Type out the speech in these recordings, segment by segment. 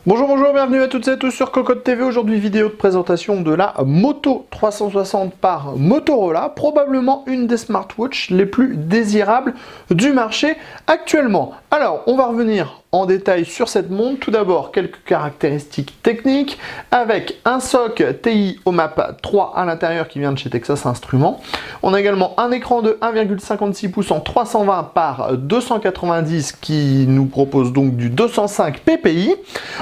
Bonjour, bienvenue à toutes et à tous sur Cocotte TV. Aujourd'hui, vidéo de présentation de la Moto 360 par Motorola, probablement une des smartwatches les plus désirables du marché actuellement. Alors, on va revenir en détail sur cette montre. Tout d'abord, quelques caractéristiques techniques avec un SoC TI OMAP 3 à l'intérieur qui vient de chez Texas Instruments. On a également un écran de 1,56 pouces en 320 par 290 qui nous propose donc du 205 ppi.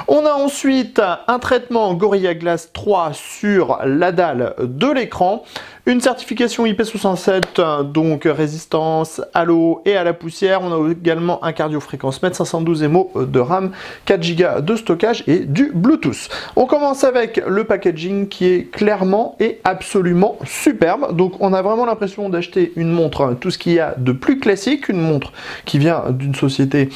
On a ensuite un traitement Gorilla Glass 3 sur la dalle de l'écran. Une certification IP67, donc résistance à l'eau et à la poussière. On a également un cardio-fréquence-mètre, 512 mo de RAM, 4 Go de stockage et du Bluetooth. On commence avec le packaging qui est clairement et absolument superbe. Donc on a vraiment l'impression d'acheter une montre, tout ce qu'il y a de plus classique, une montre qui vient d'une société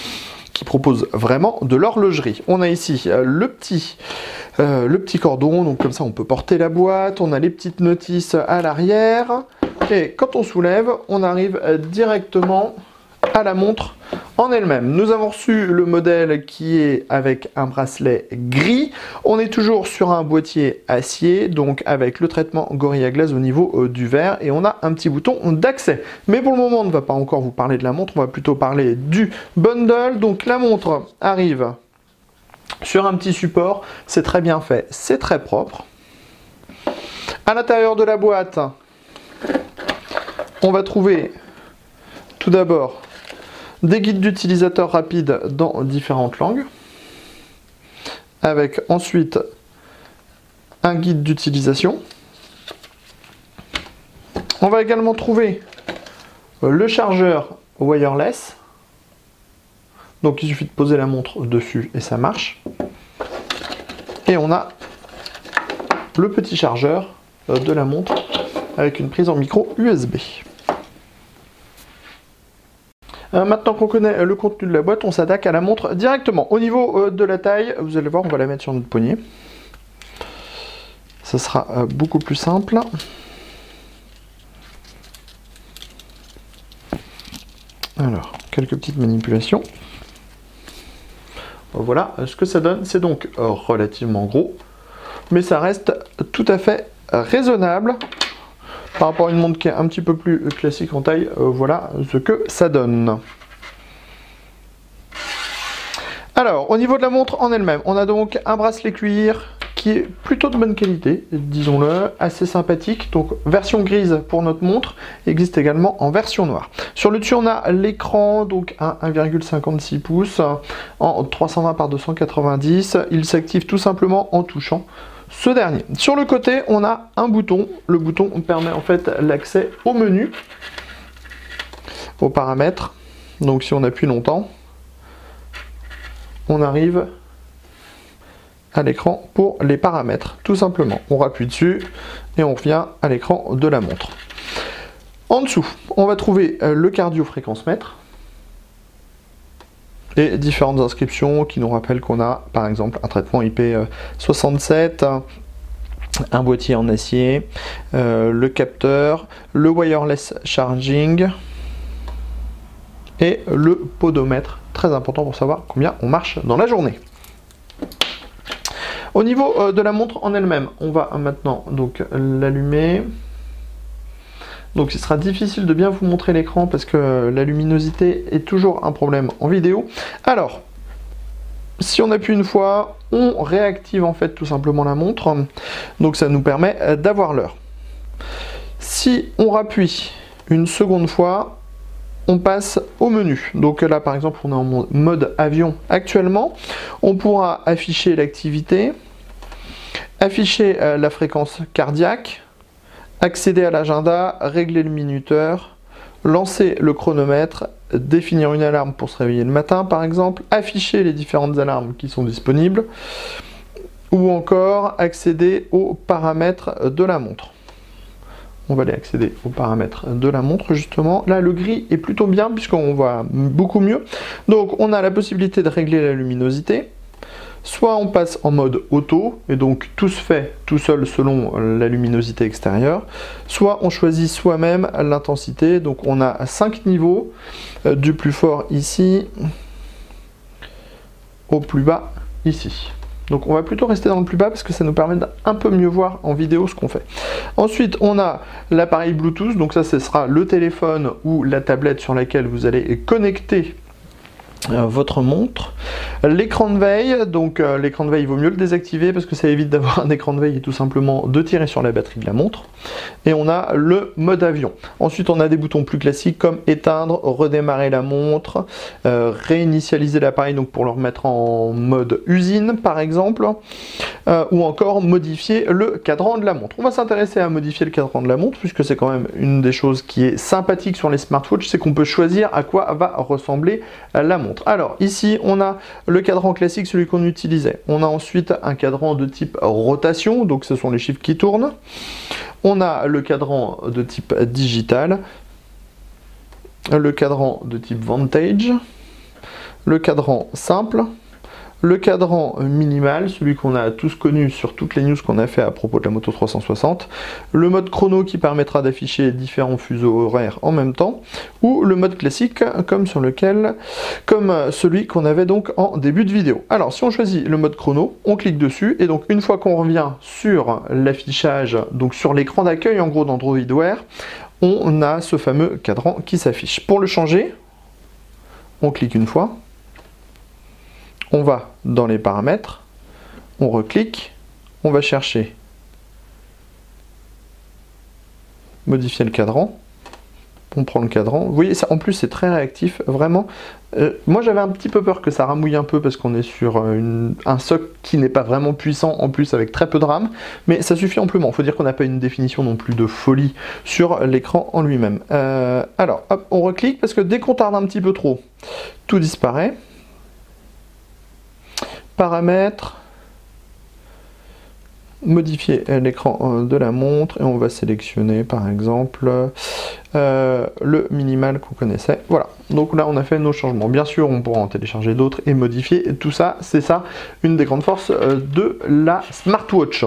qui propose vraiment de l'horlogerie. On a ici le petit cordon, donc comme ça on peut porter la boîte, on a les petites notices à l'arrière, et quand on soulève, on arrive directement à la montre en elle-même. Nous avons reçu le modèle qui est avec un bracelet gris. On est toujours sur un boîtier acier, donc avec le traitement Gorilla Glass au niveau du verre, et on a un petit bouton d'accès. Mais pour le moment, on ne va pas encore vous parler de la montre, on va plutôt parler du bundle. Donc la montre arrive sur un petit support, c'est très bien fait, c'est très propre. À l'intérieur de la boîte, on va trouver tout d'abord des guides d'utilisateurs rapides dans différentes langues, avec ensuite un guide d'utilisation. On va également trouver le chargeur wireless. Donc il suffit de poser la montre dessus et ça marche. Et on a le petit chargeur de la montre avec une prise en micro USB. Maintenant qu'on connaît le contenu de la boîte, on s'attaque à la montre directement. Au niveau de la taille, vous allez voir, on va la mettre sur notre poignet. Ça sera beaucoup plus simple. Alors, quelques petites manipulations. Voilà ce que ça donne. C'est donc relativement gros, mais ça reste tout à fait raisonnable. Par rapport à une montre qui est un petit peu plus classique en taille, voilà ce que ça donne. Alors, au niveau de la montre en elle-même, on a donc un bracelet cuir qui est plutôt de bonne qualité, disons-le, assez sympathique. Donc, version grise pour notre montre, existe également en version noire. Sur le dessus, on a l'écran, donc un 1,56 pouces en 320 par 290. Il s'active tout simplement en touchant ce dernier. Sur le côté, on a un bouton. Le bouton permet en fait l'accès au menu, aux paramètres. Donc si on appuie longtemps, on arrive à l'écran pour les paramètres, tout simplement. On rappuie dessus et on revient à l'écran de la montre. En dessous, on va trouver le cardio-fréquence-mètre et différentes inscriptions qui nous rappellent qu'on a par exemple un traitement IP67, un boîtier en acier, le capteur, le wireless charging et le podomètre, très important pour savoir combien on marche dans la journée. Au niveau de la montre en elle-même, on va maintenant donc l'allumer. Donc il sera difficile de bien vous montrer l'écran parce que la luminosité est toujours un problème en vidéo. Alors, si on appuie une fois, on réactive en fait tout simplement la montre. Donc ça nous permet d'avoir l'heure. Si on rappuie une seconde fois, on passe au menu. Donc là par exemple, on est en mode avion actuellement. On pourra afficher l'activité, afficher la fréquence cardiaque, accéder à l'agenda, régler le minuteur, lancer le chronomètre, définir une alarme pour se réveiller le matin par exemple, afficher les différentes alarmes qui sont disponibles, ou encore accéder aux paramètres de la montre. On va aller accéder aux paramètres de la montre justement. Là le gris est plutôt bien puisqu'on voit beaucoup mieux. Donc on a la possibilité de régler la luminosité, soit on passe en mode auto, et donc tout se fait tout seul selon la luminosité extérieure, soit on choisit soi-même l'intensité, donc on a 5 niveaux, du plus fort ici, au plus bas ici. Donc on va plutôt rester dans le plus bas parce que ça nous permet d'un peu mieux voir en vidéo ce qu'on fait. Ensuite on a l'appareil Bluetooth, donc ça ce sera le téléphone ou la tablette sur laquelle vous allez connecter votre montre. L'écran de veille, donc l'écran de veille il vaut mieux le désactiver parce que ça évite d'avoir un écran de veille et tout simplement de tirer sur la batterie de la montre. Et on a le mode avion. Ensuite on a des boutons plus classiques comme éteindre, redémarrer la montre, réinitialiser l'appareil donc pour le remettre en mode usine par exemple, ou encore modifier le cadran de la montre. On va s'intéresser à modifier le cadran de la montre puisque c'est quand même une des choses qui est sympathique sur les smartwatches, c'est qu'on peut choisir à quoi va ressembler la montre. Alors ici on a le cadran classique, celui qu'on utilisait. On a ensuite un cadran de type rotation, donc ce sont les chiffres qui tournent. On a le cadran de type digital, le cadran de type vantage, le cadran simple, le cadran minimal, celui qu'on a tous connu sur toutes les news qu'on a fait à propos de la Moto 360, le mode chrono qui permettra d'afficher différents fuseaux horaires en même temps, ou le mode classique comme celui qu'on avait donc en début de vidéo. Alors si on choisit le mode chrono, on clique dessus, et donc une fois qu'on revient sur l'affichage, donc sur l'écran d'accueil en gros d'Android Wear, on a ce fameux cadran qui s'affiche. Pour le changer, on clique une fois, on va dans les paramètres, on reclique, on va chercher modifier le cadran, on prend le cadran, vous voyez ça en plus c'est très réactif, vraiment. Moi j'avais un petit peu peur que ça ramouille un peu parce qu'on est sur un socle qui n'est pas vraiment puissant en plus avec très peu de RAM, mais ça suffit amplement. Il faut dire qu'on n'a pas une définition non plus de folie sur l'écran en lui-même. Alors hop, on reclique parce que dès qu'on tarde un petit peu trop, tout disparaît. Paramètres, modifier l'écran de la montre et on va sélectionner par exemple le minimal qu'on connaissait. Voilà, donc là on a fait nos changements. Bien sûr on pourra en télécharger d'autres et modifier tout ça, c'est ça une des grandes forces de la smartwatch.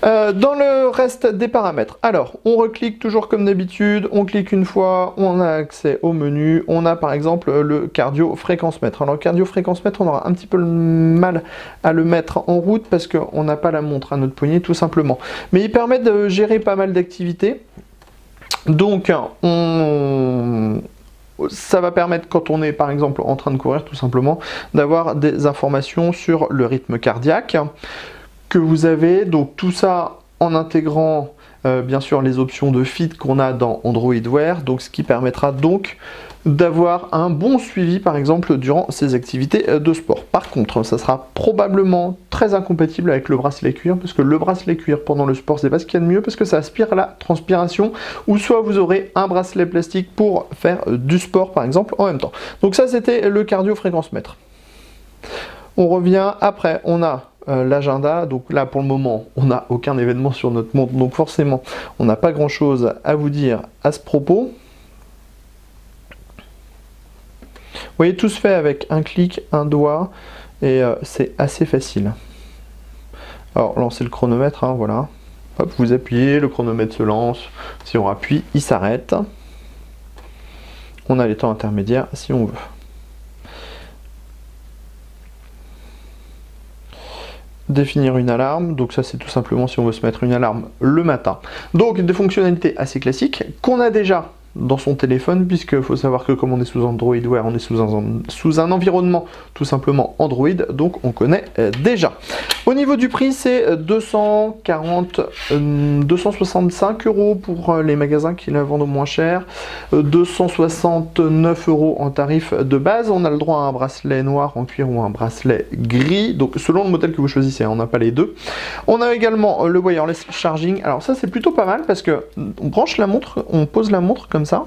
Dans le reste des paramètres, alors on reclique toujours comme d'habitude, on clique une fois, on a accès au menu, on a par exemple le cardio fréquence mètre. Alors le cardio fréquence mètre on aura un petit peu le mal à le mettre en route parce qu'on n'a pas la montre à notre poignet tout simplement, mais il permet de gérer pas mal d'activités. Donc ça va permettre quand on est par exemple en train de courir tout simplement d'avoir des informations sur le rythme cardiaque que vous avez, donc tout ça en intégrant bien sûr les options de fit qu'on a dans Android Wear, donc ce qui permettra donc d'avoir un bon suivi par exemple durant ces activités de sport. Par contre, ça sera probablement très incompatible avec le bracelet cuir, parce que le bracelet cuir pendant le sport c'est pas ce qu'il y a de mieux, parce que ça aspire la transpiration, ou soit vous aurez un bracelet plastique pour faire du sport par exemple en même temps. Donc ça c'était le cardio fréquence mètre. On revient après, on a l'agenda, donc là pour le moment on n'a aucun événement sur notre montre, donc forcément on n'a pas grand chose à vous dire à ce propos. Vous voyez, tout se fait avec un clic, un doigt, et c'est assez facile. Alors, lancez le chronomètre, hein, voilà. Hop, vous appuyez, le chronomètre se lance. Si on appuie, il s'arrête. On a les temps intermédiaires si on veut. Définir une alarme, donc ça c'est tout simplement si on veut se mettre une alarme le matin. Donc des fonctionnalités assez classiques qu'on a déjà dans son téléphone, puisque faut savoir que comme on est sous Android Wear, on est sous un environnement tout simplement Android, donc on connaît déjà. Au niveau du prix, c'est 265 € pour les magasins qui la vendent au moins cher, 269 € en tarif de base. On a le droit à un bracelet noir en cuir ou un bracelet gris, donc selon le modèle que vous choisissez, on n'a pas les deux. On a également le wireless charging. Alors ça c'est plutôt pas mal parce que on branche la montre, on pose la montre comme ça,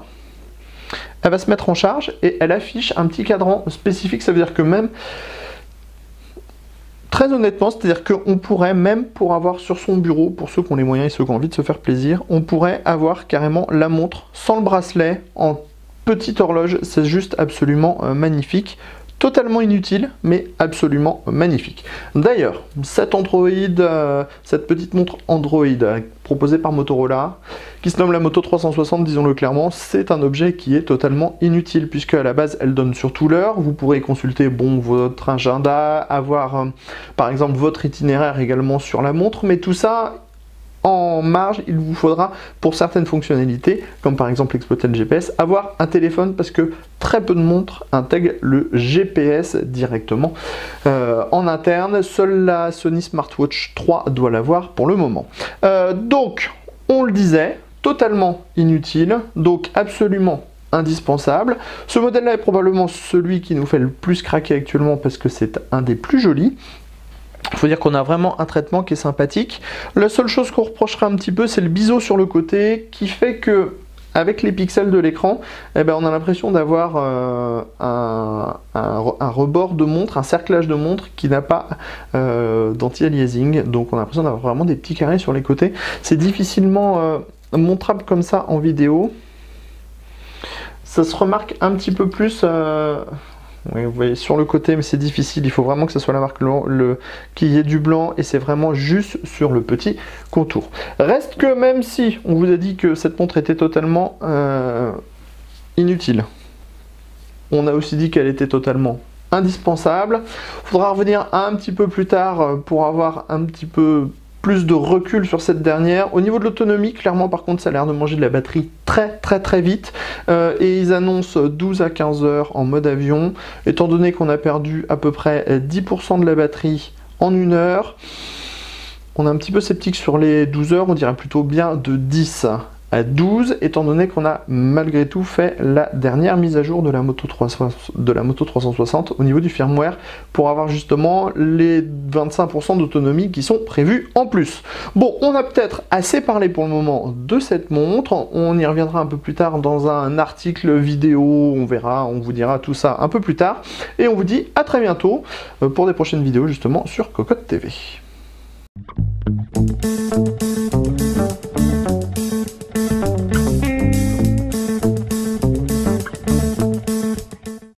elle va se mettre en charge et elle affiche un petit cadran spécifique. Ça veut dire que même, très honnêtement, c'est-à-dire qu'on pourrait même, pour avoir sur son bureau, pour ceux qui ont les moyens et ceux qui ont envie de se faire plaisir, on pourrait avoir carrément la montre sans le bracelet en petite horloge. C'est juste absolument magnifique. totalement inutile, mais absolument magnifique. D'ailleurs, cette petite montre Android proposée par Motorola, qui se nomme la Moto 360, disons-le clairement, c'est un objet qui est totalement inutile, puisque à la base, elle donne surtout l'heure. Vous pourrez consulter votre agenda, avoir par exemple votre itinéraire également sur la montre, mais tout ça, en marge, il vous faudra pour certaines fonctionnalités, comme par exemple exploiter le GPS, avoir un téléphone, parce que très peu de montres intègrent le GPS directement en interne. Seule la Sony Smartwatch 3 doit l'avoir pour le moment. Donc, on le disait, totalement inutile, donc absolument indispensable. Ce modèle-là est probablement celui qui nous fait le plus craquer actuellement, parce que c'est un des plus jolis. Il faut dire qu'on a vraiment un traitement qui est sympathique. La seule chose qu'on reprocherait un petit peu, c'est le biseau sur le côté, qui fait que, avec les pixels de l'écran, eh ben, on a l'impression d'avoir un rebord de montre, un cerclage de montre qui n'a pas d'anti-aliasing. Donc on a l'impression d'avoir vraiment des petits carrés sur les côtés. C'est difficilement montrable comme ça en vidéo. Ça se remarque un petit peu plus... Oui, vous voyez sur le côté, mais c'est difficile, il faut vraiment que ce soit la marque qu'il y ait du blanc, et c'est vraiment juste sur le petit contour. Reste que même si on vous a dit que cette montre était totalement inutile, on a aussi dit qu'elle était totalement indispensable. Il faudra revenir un petit peu plus tard pour avoir un petit peu plus de recul sur cette dernière. Au niveau de l'autonomie, clairement par contre ça a l'air de manger de la batterie très vite, et ils annoncent 12 à 15 heures en mode avion, étant donné qu'on a perdu à peu près 10% de la batterie en 1 heure. On est un petit peu sceptique sur les 12 heures, on dirait plutôt bien de 10 à 12, étant donné qu'on a malgré tout fait la dernière mise à jour de la Moto 360 au niveau du firmware, pour avoir justement les 25% d'autonomie qui sont prévus en plus. Bon, on a peut-être assez parlé pour le moment de cette montre, on y reviendra un peu plus tard dans un article vidéo, on verra, on vous dira tout ça un peu plus tard, et on vous dit à très bientôt pour des prochaines vidéos justement sur Cocotte TV.